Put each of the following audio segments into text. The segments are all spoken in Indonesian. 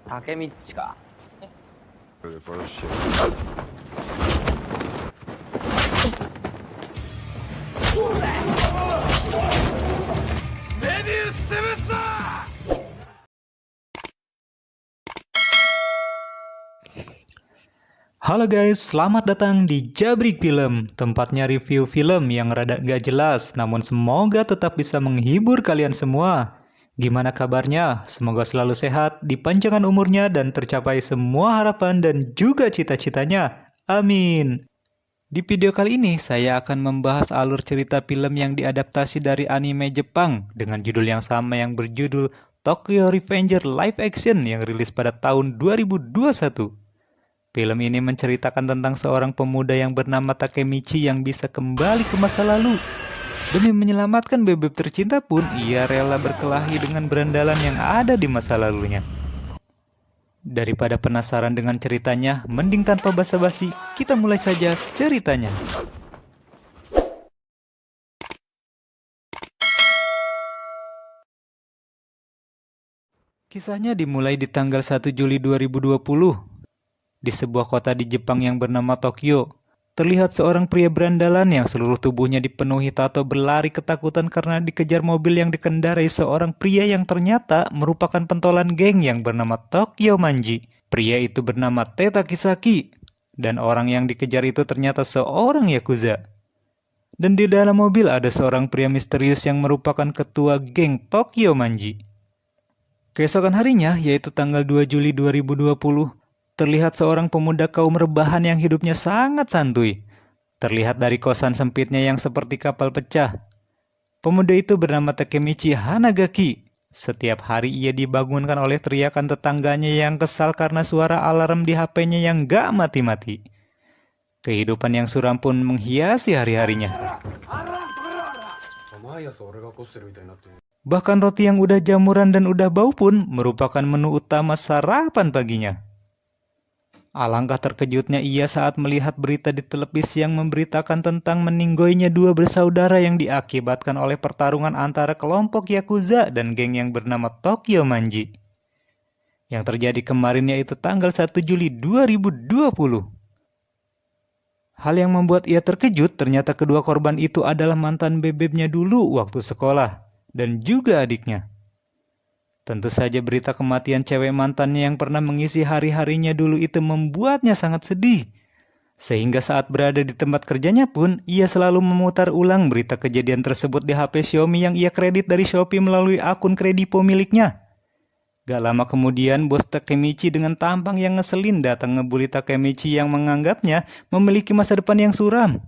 竹道か。Halo guys, selamat datang di Jabrik Film, tempatnya review film yang rada gak jelas, namun semoga tetap bisa menghibur kalian semua. Gimana kabarnya? Semoga selalu sehat, dipanjangkan umurnya, dan tercapai semua harapan dan juga cita-citanya. Amin. Di video kali ini, saya akan membahas alur cerita film yang diadaptasi dari anime Jepang dengan judul yang sama yang berjudul Tokyo Revenger Live Action yang rilis pada tahun 2021. Film ini menceritakan tentang seorang pemuda yang bernama Takemichi yang bisa kembali ke masa lalu. Demi menyelamatkan bebek tercinta pun, ia rela berkelahi dengan berandalan yang ada di masa lalunya. Daripada penasaran dengan ceritanya, mending tanpa basa-basi, kita mulai saja ceritanya. Kisahnya dimulai di tanggal 1 Juli 2020. Di sebuah kota di Jepang yang bernama Tokyo, terlihat seorang pria berandalan yang seluruh tubuhnya dipenuhi tato berlari ketakutan karena dikejar mobil yang dikendarai seorang pria yang ternyata merupakan pentolan geng yang bernama Tokyo Manji. Pria itu bernama Teta Kisaki, dan orang yang dikejar itu ternyata seorang Yakuza. Dan di dalam mobil ada seorang pria misterius yang merupakan ketua geng Tokyo Manji. Keesokan harinya, yaitu tanggal 2 Juli 2020, terlihat seorang pemuda kaum rebahan yang hidupnya sangat santuy. Terlihat dari kosan sempitnya yang seperti kapal pecah. Pemuda itu bernama Takemichi Hanagaki. Setiap hari ia dibangunkan oleh teriakan tetangganya yang kesal karena suara alarm di HP-nya yang gak mati-mati. Kehidupan yang suram pun menghiasi hari-harinya. Bahkan roti yang udah jamuran dan udah bau pun merupakan menu utama sarapan paginya. Alangkah terkejutnya ia saat melihat berita di televisi yang memberitakan tentang meninggoynya dua bersaudara yang diakibatkan oleh pertarungan antara kelompok Yakuza dan geng yang bernama Tokyo Manji. Yang terjadi kemarin yaitu tanggal 1 Juli 2020. Hal yang membuat ia terkejut ternyata kedua korban itu adalah mantan bebeknya dulu waktu sekolah dan juga adiknya. Tentu saja berita kematian cewek mantannya yang pernah mengisi hari-harinya dulu itu membuatnya sangat sedih. Sehingga saat berada di tempat kerjanya pun, ia selalu memutar ulang berita kejadian tersebut di HP Xiaomi yang ia kredit dari Shopee melalui akun kredipo miliknya. Gak lama kemudian, bos Takemichi dengan tampang yang ngeselin datang ngebully Takemichi yang menganggapnya memiliki masa depan yang suram.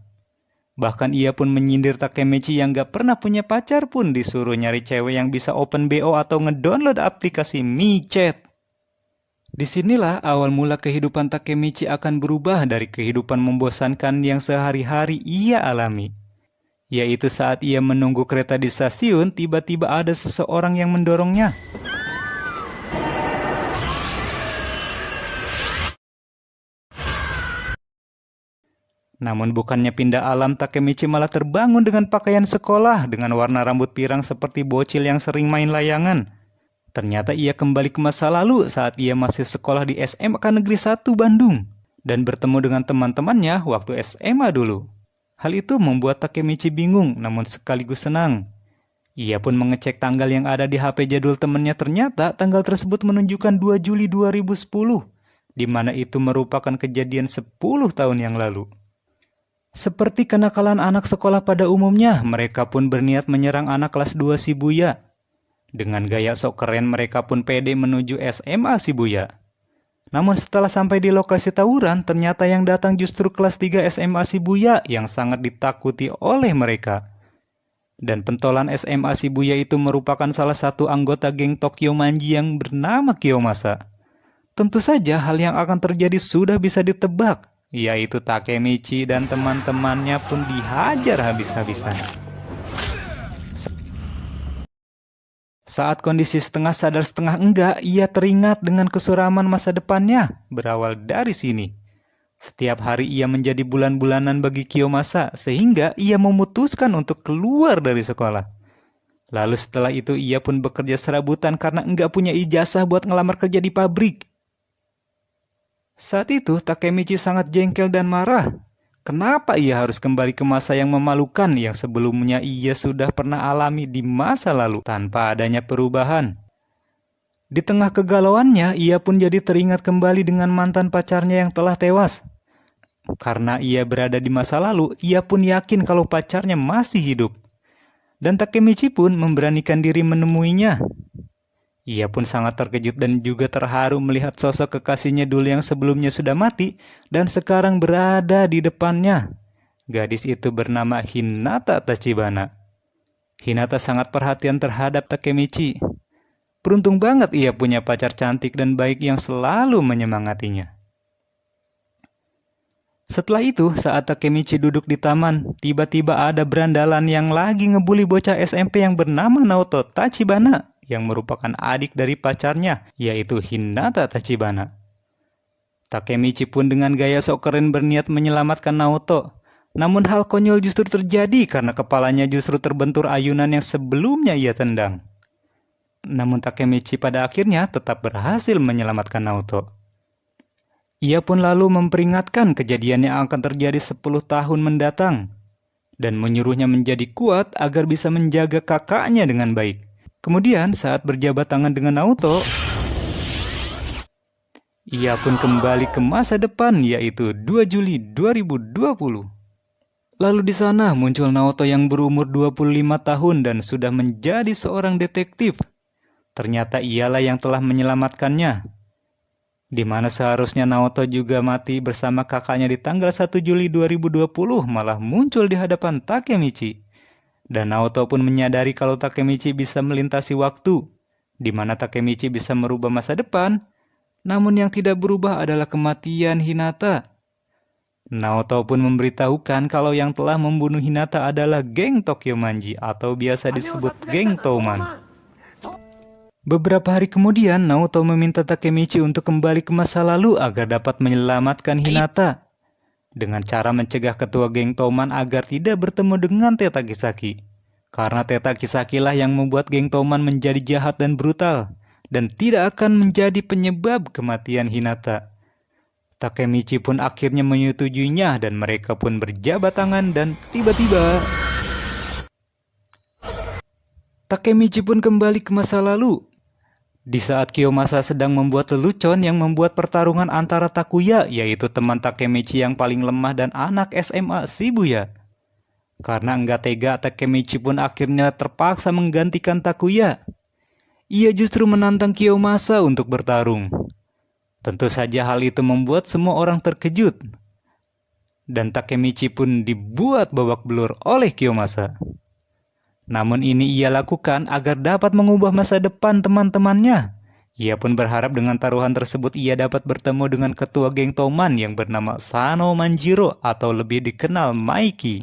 Bahkan ia pun menyindir Takemichi yang gak pernah punya pacar pun disuruh nyari cewek yang bisa open BO atau ngedownload aplikasi MiChat. Disinilah awal mula kehidupan Takemichi akan berubah dari kehidupan membosankan yang sehari-hari ia alami. Yaitu saat ia menunggu kereta di stasiun, tiba-tiba ada seseorang yang mendorongnya. Namun bukannya pindah alam, Takemichi malah terbangun dengan pakaian sekolah dengan warna rambut pirang seperti bocil yang sering main layangan. Ternyata ia kembali ke masa lalu saat ia masih sekolah di SMK Negeri 1 Bandung dan bertemu dengan teman-temannya waktu SMA dulu. Hal itu membuat Takemichi bingung namun sekaligus senang. Ia pun mengecek tanggal yang ada di HP jadul temannya, ternyata tanggal tersebut menunjukkan 2 Juli 2010, di mana itu merupakan kejadian 10 tahun yang lalu. Seperti kenakalan anak sekolah pada umumnya, mereka pun berniat menyerang anak kelas 2 Shibuya. Dengan gaya sok keren mereka pun pede menuju SMA Shibuya. Namun setelah sampai di lokasi tawuran, ternyata yang datang justru kelas 3 SMA Shibuya yang sangat ditakuti oleh mereka. Dan pentolan SMA Shibuya itu merupakan salah satu anggota geng Tokyo Manji yang bernama Kiyomasa. Tentu saja hal yang akan terjadi sudah bisa ditebak, yaitu Takemichi dan teman-temannya pun dihajar habis-habisan. Saat kondisi setengah sadar setengah enggak, ia teringat dengan kesuraman masa depannya berawal dari sini. Setiap hari ia menjadi bulan-bulanan bagi Kiyomasa, sehingga ia memutuskan untuk keluar dari sekolah. Lalu setelah itu ia pun bekerja serabutan karena enggak punya ijazah buat ngelamar kerja di pabrik. Saat itu Takemichi sangat jengkel dan marah. Kenapa ia harus kembali ke masa yang memalukan yang sebelumnya ia sudah pernah alami di masa lalu tanpa adanya perubahan. Di tengah kegalauannya, ia pun jadi teringat kembali dengan mantan pacarnya yang telah tewas. Karena ia berada di masa lalu, ia pun yakin kalau pacarnya masih hidup. Dan Takemichi pun memberanikan diri menemuinya. Ia pun sangat terkejut dan juga terharu melihat sosok kekasihnya dulu yang sebelumnya sudah mati dan sekarang berada di depannya. Gadis itu bernama Hinata Tachibana. Hinata sangat perhatian terhadap Takemichi. Beruntung banget ia punya pacar cantik dan baik yang selalu menyemangatinya. Setelah itu, saat Takemichi duduk di taman, tiba-tiba ada berandalan yang lagi ngebully bocah SMP yang bernama Naoto Tachibana, yang merupakan adik dari pacarnya, yaitu Hinata Tachibana. Takemichi pun dengan gaya sok keren berniat menyelamatkan Naoto. Namun hal konyol justru terjadi karena kepalanya justru terbentur ayunan yang sebelumnya ia tendang. Namun Takemichi pada akhirnya tetap berhasil menyelamatkan Naoto. Ia pun lalu memperingatkan kejadian yang akan terjadi 10 tahun mendatang dan menyuruhnya menjadi kuat agar bisa menjaga kakaknya dengan baik. Kemudian saat berjabat tangan dengan Naoto, ia pun kembali ke masa depan yaitu 2 Juli 2020. Lalu di sana muncul Naoto yang berumur 25 tahun dan sudah menjadi seorang detektif. Ternyata ialah yang telah menyelamatkannya. Di mana seharusnya Naoto juga mati bersama kakaknya di tanggal 1 Juli 2020 malah muncul di hadapan Takemichi. Dan Naoto pun menyadari kalau Takemichi bisa melintasi waktu, di mana Takemichi bisa merubah masa depan, namun yang tidak berubah adalah kematian Hinata. Naoto pun memberitahukan kalau yang telah membunuh Hinata adalah geng Tokyo Manji atau biasa disebut geng Touman. Beberapa hari kemudian, Naoto meminta Takemichi untuk kembali ke masa lalu agar dapat menyelamatkan Hinata dengan cara mencegah ketua geng Touman agar tidak bertemu dengan Teta Kisaki. Karena Teta Kisaki lah yang membuat geng Touman menjadi jahat dan brutal dan tidak akan menjadi penyebab kematian Hinata. Takemichi pun akhirnya menyetujuinya dan mereka pun berjabat tangan dan tiba-tiba Takemichi pun kembali ke masa lalu. Di saat Kiyomasa sedang membuat lelucon yang membuat pertarungan antara Takuya, yaitu teman Takemichi yang paling lemah dan anak SMA Shibuya. Karena enggak tega, Takemichi pun akhirnya terpaksa menggantikan Takuya. Ia justru menantang Kiyomasa untuk bertarung. Tentu saja hal itu membuat semua orang terkejut. Dan Takemichi pun dibuat babak belur oleh Kiyomasa. Namun ini ia lakukan agar dapat mengubah masa depan teman-temannya. Ia pun berharap dengan taruhan tersebut ia dapat bertemu dengan ketua geng Touman yang bernama Sano Manjiro atau lebih dikenal Maiki.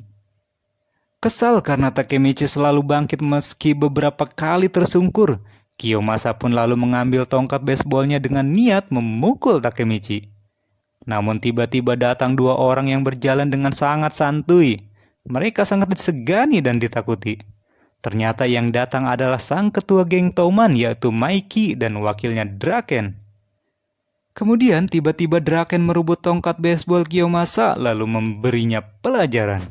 Kesal karena Takemichi selalu bangkit meski beberapa kali tersungkur, Kiyomasa pun lalu mengambil tongkat baseballnya dengan niat memukul Takemichi. Namun tiba-tiba datang 2 orang yang berjalan dengan sangat santuy. Mereka sangat disegani dan ditakuti. Ternyata yang datang adalah sang ketua geng Touman yaitu Maiki dan wakilnya Draken. Kemudian tiba-tiba Draken merebut tongkat baseball Kiyomasa lalu memberinya pelajaran.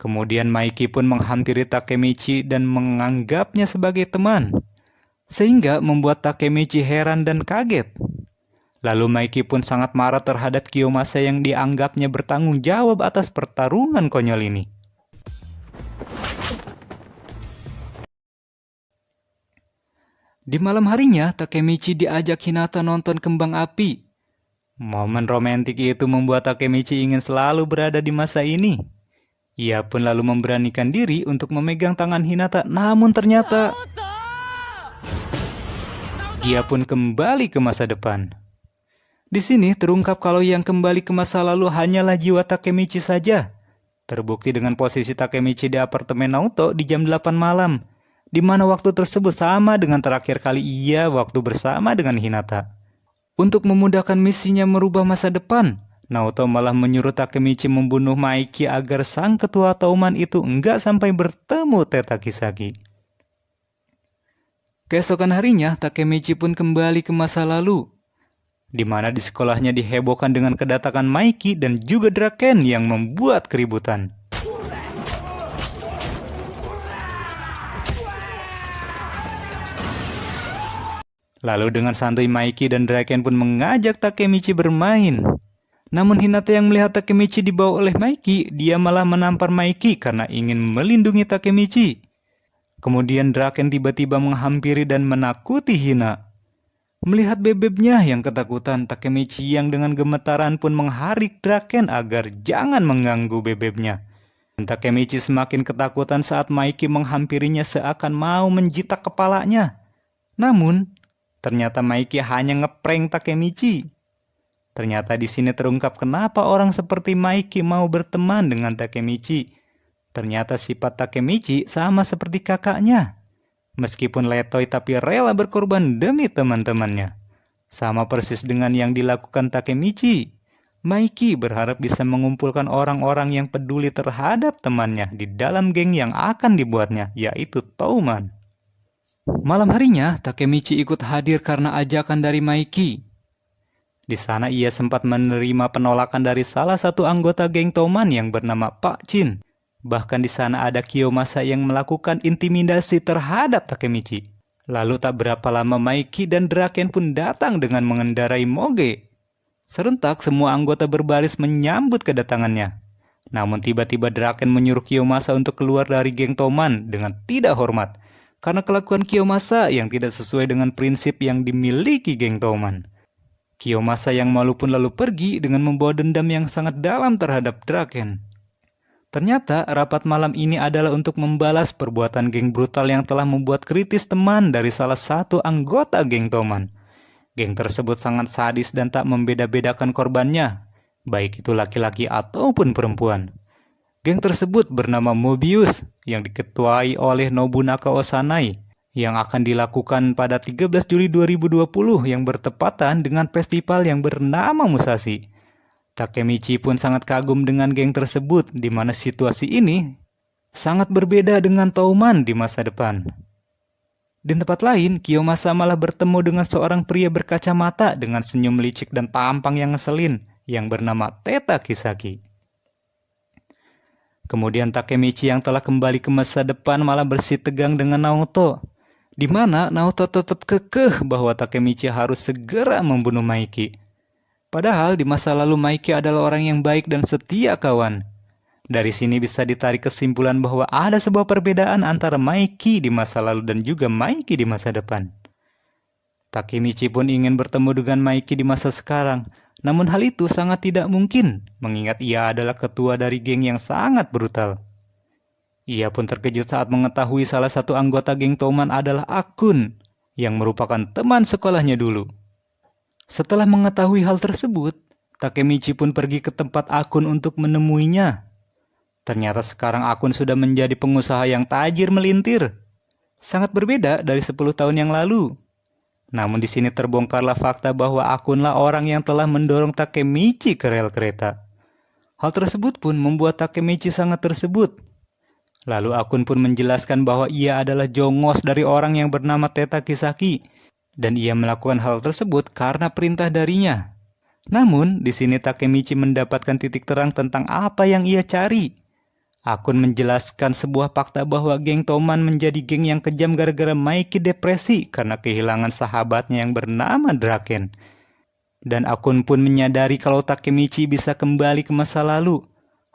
Kemudian Maiki pun menghampiri Takemichi dan menganggapnya sebagai teman. Sehingga membuat Takemichi heran dan kaget. Lalu Maiki pun sangat marah terhadap Kiyomasa yang dianggapnya bertanggung jawab atas pertarungan konyol ini. Di malam harinya, Takemichi diajak Hinata nonton kembang api. Momen romantik itu membuat Takemichi ingin selalu berada di masa ini. Ia pun lalu memberanikan diri untuk memegang tangan Hinata, namun ternyata dia pun kembali ke masa depan. Di sini terungkap kalau yang kembali ke masa lalu hanyalah jiwa Takemichi saja. Terbukti dengan posisi Takemichi di apartemen Naoto di jam 8 malam. Di mana waktu tersebut sama dengan terakhir kali ia waktu bersama dengan Hinata. Untuk memudahkan misinya merubah masa depan, Naoto malah menyuruh Takemichi membunuh Maiki agar sang ketua Touman itu enggak sampai bertemu Teta Kisaki. Keesokan harinya, Takemichi pun kembali ke masa lalu, di mana di sekolahnya dihebohkan dengan kedatangan Maiki dan juga Draken yang membuat keributan. Lalu dengan santuy Maiki dan Draken pun mengajak Takemichi bermain. Namun Hinata yang melihat Takemichi dibawa oleh Maiki, dia malah menampar Maiki karena ingin melindungi Takemichi. Kemudian Draken tiba-tiba menghampiri dan menakuti Hina. Melihat bebebnya yang ketakutan, Takemichi yang dengan gemetaran pun mengharik Draken agar jangan mengganggu bebebnya. Dan Takemichi semakin ketakutan saat Maiki menghampirinya seakan mau menjitak kepalanya. Namun, ternyata Maiki hanya ngeprank Takemichi. Ternyata di sini terungkap kenapa orang seperti Maiki mau berteman dengan Takemichi. Ternyata sifat Takemichi sama seperti kakaknya. Meskipun letoy tapi rela berkorban demi teman-temannya. Sama persis dengan yang dilakukan Takemichi. Maiki berharap bisa mengumpulkan orang-orang yang peduli terhadap temannya di dalam geng yang akan dibuatnya, yaitu Touman. Malam harinya, Takemichi ikut hadir karena ajakan dari Maiki. Di sana ia sempat menerima penolakan dari salah satu anggota geng Touman yang bernama Pak Chin. Bahkan di sana ada Kiyomasa yang melakukan intimidasi terhadap Takemichi. Lalu tak berapa lama Maiki dan Draken pun datang dengan mengendarai moge. Serentak semua anggota berbaris menyambut kedatangannya. Namun tiba-tiba Draken menyuruh Kiyomasa untuk keluar dari geng Touman dengan tidak hormat. Karena kelakuan Kiyomasa yang tidak sesuai dengan prinsip yang dimiliki geng Touman. Kiyomasa yang malu pun lalu pergi dengan membawa dendam yang sangat dalam terhadap Draken. Ternyata rapat malam ini adalah untuk membalas perbuatan geng brutal yang telah membuat kritis teman dari salah satu anggota geng Touman. Geng tersebut sangat sadis dan tak membeda-bedakan korbannya, baik itu laki-laki ataupun perempuan. Geng tersebut bernama Mobius yang diketuai oleh Nobunaka Osanai, yang akan dilakukan pada 13 Juli 2020 yang bertepatan dengan festival yang bernama Musashi. Takemichi pun sangat kagum dengan geng tersebut, di mana situasi ini sangat berbeda dengan Touman di masa depan. Di tempat lain, Kiyomasa malah bertemu dengan seorang pria berkacamata dengan senyum licik dan tampang yang ngeselin, yang bernama Teta Kisaki. Kemudian Takemichi yang telah kembali ke masa depan malah bersitegang dengan Naoto, di mana Naoto tetap kekeh bahwa Takemichi harus segera membunuh Maiki. Padahal di masa lalu Maiki adalah orang yang baik dan setia kawan. Dari sini bisa ditarik kesimpulan bahwa ada sebuah perbedaan antara Maiki di masa lalu dan juga Maiki di masa depan. Takemichi pun ingin bertemu dengan Maiki di masa sekarang, namun hal itu sangat tidak mungkin, mengingat ia adalah ketua dari geng yang sangat brutal. Ia pun terkejut saat mengetahui salah satu anggota geng Touman adalah Akun, yang merupakan teman sekolahnya dulu. Setelah mengetahui hal tersebut, Takemichi pun pergi ke tempat Akun untuk menemuinya. Ternyata sekarang Akun sudah menjadi pengusaha yang tajir melintir. Sangat berbeda dari 10 tahun yang lalu. Namun di sini terbongkarlah fakta bahwa Akunlah orang yang telah mendorong Takemichi ke rel kereta. Hal tersebut pun membuat Takemichi sangat tersebut. Lalu Akun pun menjelaskan bahwa ia adalah jongos dari orang yang bernama Teta Kisaki, dan ia melakukan hal tersebut karena perintah darinya. Namun, di sini Takemichi mendapatkan titik terang tentang apa yang ia cari. Akun menjelaskan sebuah fakta bahwa geng Touman menjadi geng yang kejam gara-gara Maiki depresi karena kehilangan sahabatnya yang bernama Draken. Dan Akun pun menyadari kalau Takemichi bisa kembali ke masa lalu.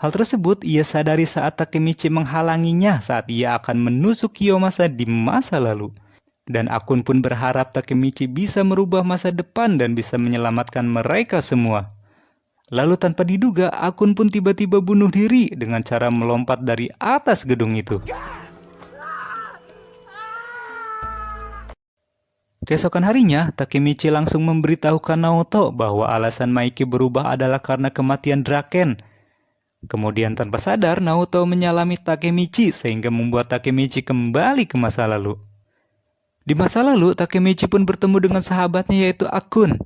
Hal tersebut ia sadari saat Takemichi menghalanginya saat ia akan menusuk Kiyomasa di masa lalu. Dan Akun pun berharap Takemichi bisa merubah masa depan dan bisa menyelamatkan mereka semua. Lalu tanpa diduga, Akun pun tiba-tiba bunuh diri dengan cara melompat dari atas gedung itu. Keesokan harinya, Takemichi langsung memberitahukan Naoto bahwa alasan Maiki berubah adalah karena kematian Draken. Kemudian tanpa sadar, Naoto menyalami Takemichi sehingga membuat Takemichi kembali ke masa lalu. Di masa lalu, Takemichi pun bertemu dengan sahabatnya yaitu Akun.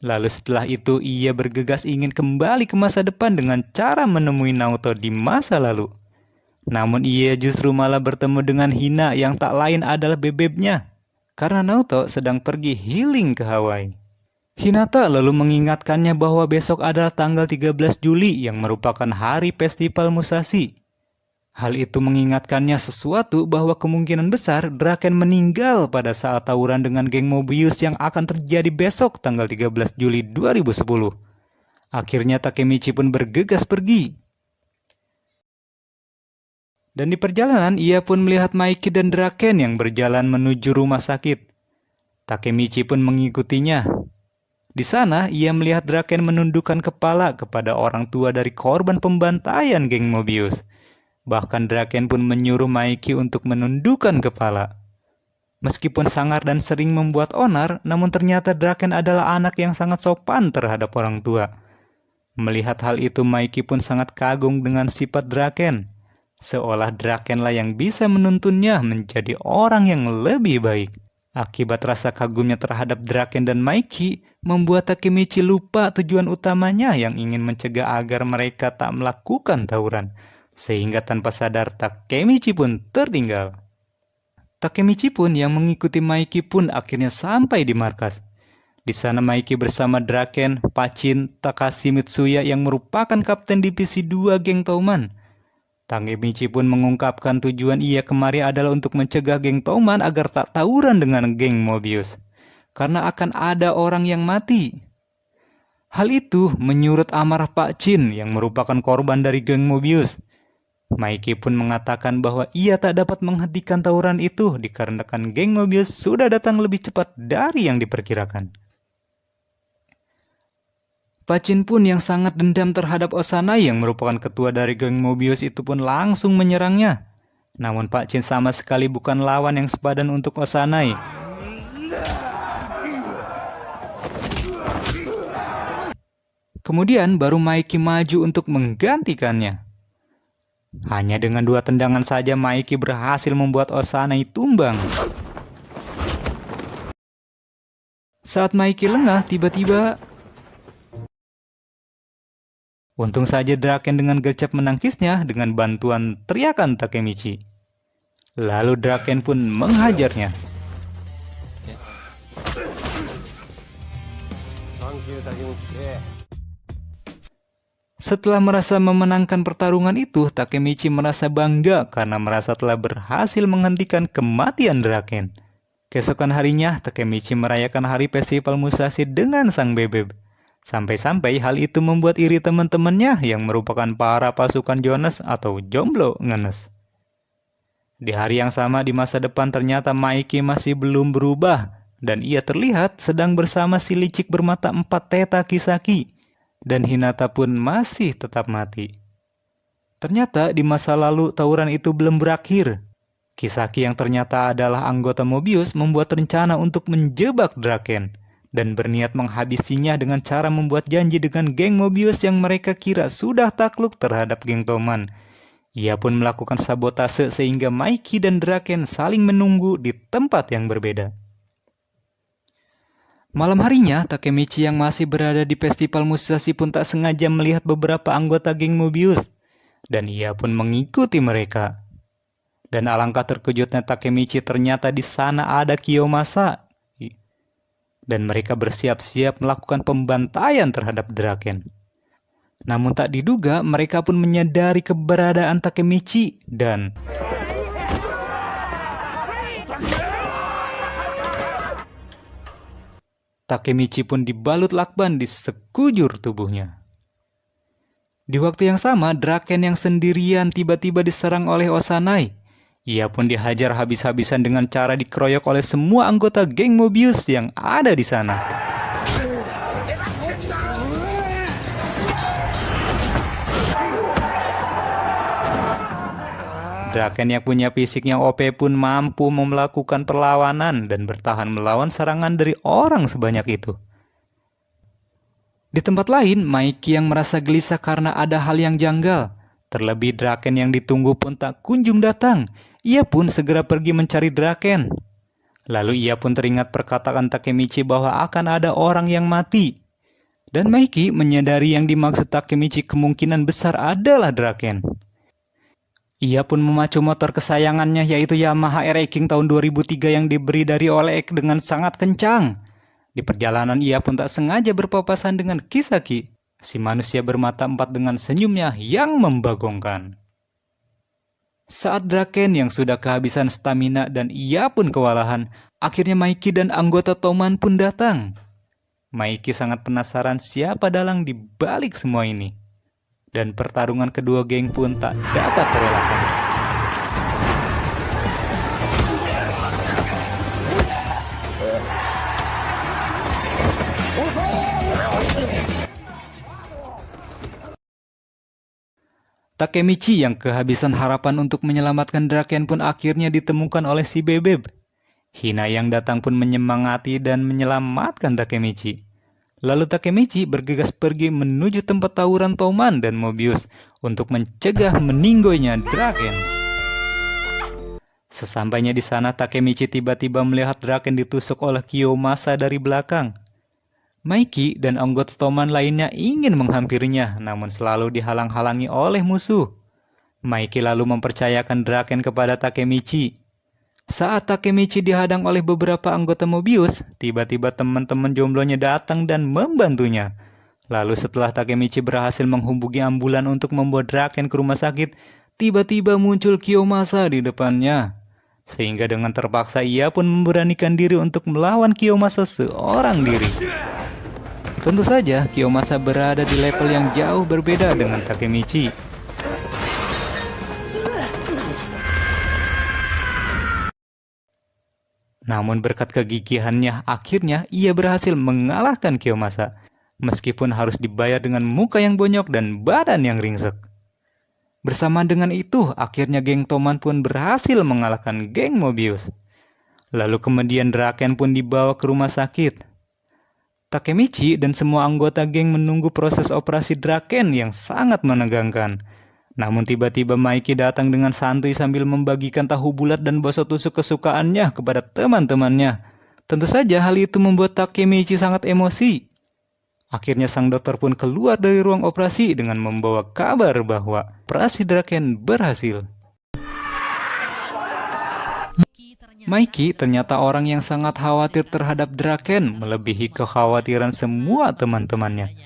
Lalu setelah itu, ia bergegas ingin kembali ke masa depan dengan cara menemui Naoto di masa lalu. Namun ia justru malah bertemu dengan Hina yang tak lain adalah bebebnya. karena Naoto sedang pergi healing ke Hawaii. Hinata lalu mengingatkannya bahwa besok adalah tanggal 13 Juli yang merupakan hari festival Musashi. Hal itu mengingatkannya sesuatu bahwa kemungkinan besar Draken meninggal pada saat tawuran dengan geng Mobius yang akan terjadi besok tanggal 13 Juli 2010. Akhirnya Takemichi pun bergegas pergi. Dan di perjalanan ia pun melihat Maiki dan Draken yang berjalan menuju rumah sakit. Takemichi pun mengikutinya. Di sana, ia melihat Draken menundukkan kepala kepada orang tua dari korban pembantaian geng Mobius. Bahkan Draken pun menyuruh Maiki untuk menundukkan kepala. Meskipun sangar dan sering membuat onar, namun ternyata Draken adalah anak yang sangat sopan terhadap orang tua. Melihat hal itu, Maiki pun sangat kagum dengan sifat Draken. Seolah Drakenlah yang bisa menuntunnya menjadi orang yang lebih baik. Akibat rasa kagumnya terhadap Draken dan Maiki, membuat Takemichi lupa tujuan utamanya yang ingin mencegah agar mereka tak melakukan tawuran. Sehingga tanpa sadar Takemichi pun tertinggal. Takemichi pun yang mengikuti Maiki pun akhirnya sampai di markas. Di sana Maiki bersama Draken, Pachin, Takashi Mitsuya yang merupakan kapten divisi 2 geng Touman. Takemichi pun mengungkapkan tujuan ia kemari adalah untuk mencegah geng Touman agar tak tawuran dengan geng Mobius. Karena akan ada orang yang mati. Hal itu menyurut amarah Pak Chin yang merupakan korban dari geng Mobius. Maiki pun mengatakan bahwa ia tak dapat menghentikan tawuran itu dikarenakan geng Mobius sudah datang lebih cepat dari yang diperkirakan. Pachin pun yang sangat dendam terhadap Osanai yang merupakan ketua dari geng Mobius itu pun langsung menyerangnya. Namun Pachin sama sekali bukan lawan yang sepadan untuk Osanai. Kemudian baru Maiki maju untuk menggantikannya. Hanya dengan 2 tendangan saja Maiki berhasil membuat Osanai tumbang. Saat Maiki lengah, tiba-tiba untung saja Draken dengan gercep menangkisnya dengan bantuan teriakan Takemichi. Lalu Draken pun menghajarnya. Setelah merasa memenangkan pertarungan itu, Takemichi merasa bangga karena merasa telah berhasil menghentikan kematian Draken. Keesokan harinya, Takemichi merayakan hari festival Musashi dengan sang bebek. Sampai-sampai hal itu membuat iri teman-temannya yang merupakan para pasukan Jones atau jomblo ngenes. Di hari yang sama di masa depan ternyata Maiki masih belum berubah dan ia terlihat sedang bersama si licik bermata 4 teta Kisaki dan Hinata pun masih tetap mati. Ternyata di masa lalu tawuran itu belum berakhir. Kisaki yang ternyata adalah anggota Mobius membuat rencana untuk menjebak Draken dan berniat menghabisinya dengan cara membuat janji dengan geng Mobius yang mereka kira sudah takluk terhadap geng Touman. Ia pun melakukan sabotase sehingga Maiki dan Draken saling menunggu di tempat yang berbeda. Malam harinya, Takemichi yang masih berada di festival Musashi pun tak sengaja melihat beberapa anggota geng Mobius. Dan ia pun mengikuti mereka. Dan alangkah terkejutnya Takemichi ternyata di sana ada Kiyomasa. Dan mereka bersiap-siap melakukan pembantaian terhadap Draken. Namun tak diduga mereka pun menyadari keberadaan Takemichi dan Takemichi pun dibalut lakban di sekujur tubuhnya. Di waktu yang sama, Draken yang sendirian tiba-tiba diserang oleh Osanai. Ia pun dihajar habis-habisan dengan cara dikeroyok oleh semua anggota geng Mobius yang ada di sana. Draken yang punya fisik yang OP pun mampu melakukan perlawanan dan bertahan melawan serangan dari orang sebanyak itu. Di tempat lain, Maiki yang merasa gelisah karena ada hal yang janggal. Terlebih Draken yang ditunggu pun tak kunjung datang. Ia pun segera pergi mencari Draken. Lalu ia pun teringat perkataan Takemichi bahwa akan ada orang yang mati. Dan Maiki menyadari yang dimaksud Takemichi kemungkinan besar adalah Draken. Ia pun memacu motor kesayangannya yaitu Yamaha RX King tahun 2003 yang diberi dari Olek dengan sangat kencang. Di perjalanan ia pun tak sengaja berpapasan dengan Kisaki, si manusia bermata empat dengan senyumnya yang membagongkan. Saat Draken yang sudah kehabisan stamina dan ia pun kewalahan, akhirnya Maiki dan anggota Toman pun datang. Maiki sangat penasaran siapa dalang di balik semua ini. Dan pertarungan kedua geng pun tak dapat terelakkan. Takemichi yang kehabisan harapan untuk menyelamatkan Draken pun akhirnya ditemukan oleh si Bebeb. Hina yang datang pun menyemangati dan menyelamatkan Takemichi. Lalu Takemichi bergegas pergi menuju tempat tawuran Toman dan Mobius untuk mencegah meninggoynya Draken. Sesampainya di sana, Takemichi tiba-tiba melihat Draken ditusuk oleh Kiyomasa dari belakang. Maiki dan anggota Toman lainnya ingin menghampirinya, namun selalu dihalang-halangi oleh musuh. Maiki lalu mempercayakan Draken kepada Takemichi. Saat Takemichi dihadang oleh beberapa anggota Mobius, tiba-tiba teman-teman jomblonya datang dan membantunya. Lalu setelah Takemichi berhasil menghubungi ambulan untuk membawa Draken ke rumah sakit, tiba-tiba muncul Kiyomasa di depannya. Sehingga dengan terpaksa ia pun memberanikan diri untuk melawan Kiyomasa seorang diri. Tentu saja Kiyomasa berada di level yang jauh berbeda dengan Takemichi. Namun berkat kegigihannya, akhirnya ia berhasil mengalahkan Kiyomasa, meskipun harus dibayar dengan muka yang bonyok dan badan yang ringsek. Bersamaan dengan itu, akhirnya geng Toman pun berhasil mengalahkan geng Mobius. Lalu kemudian Draken pun dibawa ke rumah sakit. Takemichi dan semua anggota geng menunggu proses operasi Draken yang sangat menegangkan. Namun tiba-tiba Maiki datang dengan santuy sambil membagikan tahu bulat dan bakso tusuk kesukaannya kepada teman-temannya. Tentu saja hal itu membuat Takemichi sangat emosi. Akhirnya sang dokter pun keluar dari ruang operasi dengan membawa kabar bahwa operasi Draken berhasil. Maiki ternyata orang yang sangat khawatir terhadap Draken, melebihi kekhawatiran semua teman-temannya.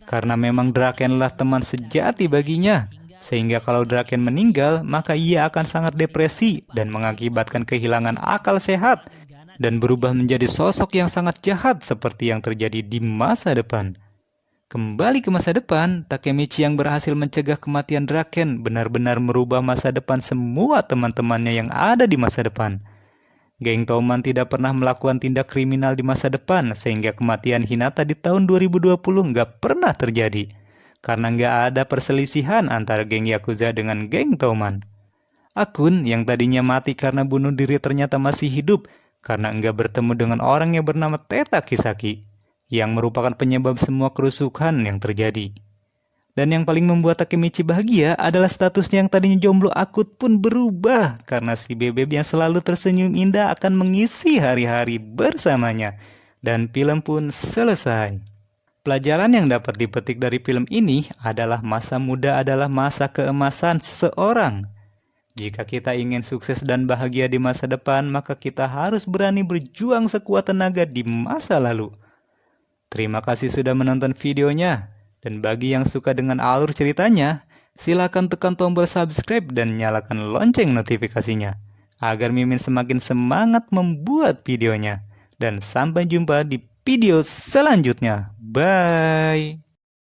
Karena memang Drakenlah teman sejati baginya. Sehingga kalau Draken meninggal, maka ia akan sangat depresi dan mengakibatkan kehilangan akal sehat dan berubah menjadi sosok yang sangat jahat seperti yang terjadi di masa depan. Kembali ke masa depan, Takemichi yang berhasil mencegah kematian Draken benar-benar merubah masa depan semua teman-temannya yang ada di masa depan. Geng Toman tidak pernah melakukan tindak kriminal di masa depan sehingga kematian Hinata di tahun 2020 nggak pernah terjadi. Karena nggak ada perselisihan antara geng Yakuza dengan geng Toman. Akun yang tadinya mati karena bunuh diri ternyata masih hidup karena nggak bertemu dengan orang yang bernama Teta Kisaki, yang merupakan penyebab semua kerusuhan yang terjadi. Dan yang paling membuat Takemichi bahagia adalah statusnya yang tadinya jomblo akut pun berubah karena si Bebeb yang selalu tersenyum indah akan mengisi hari-hari bersamanya. Dan film pun selesai. Pelajaran yang dapat dipetik dari film ini adalah masa muda adalah masa keemasan seseorang. Jika kita ingin sukses dan bahagia di masa depan, maka kita harus berani berjuang sekuat tenaga di masa lalu. Terima kasih sudah menonton videonya. Dan bagi yang suka dengan alur ceritanya, silakan tekan tombol subscribe dan nyalakan lonceng notifikasinya. Agar Mimin semakin semangat membuat videonya. Dan sampai jumpa di video selanjutnya. Bye.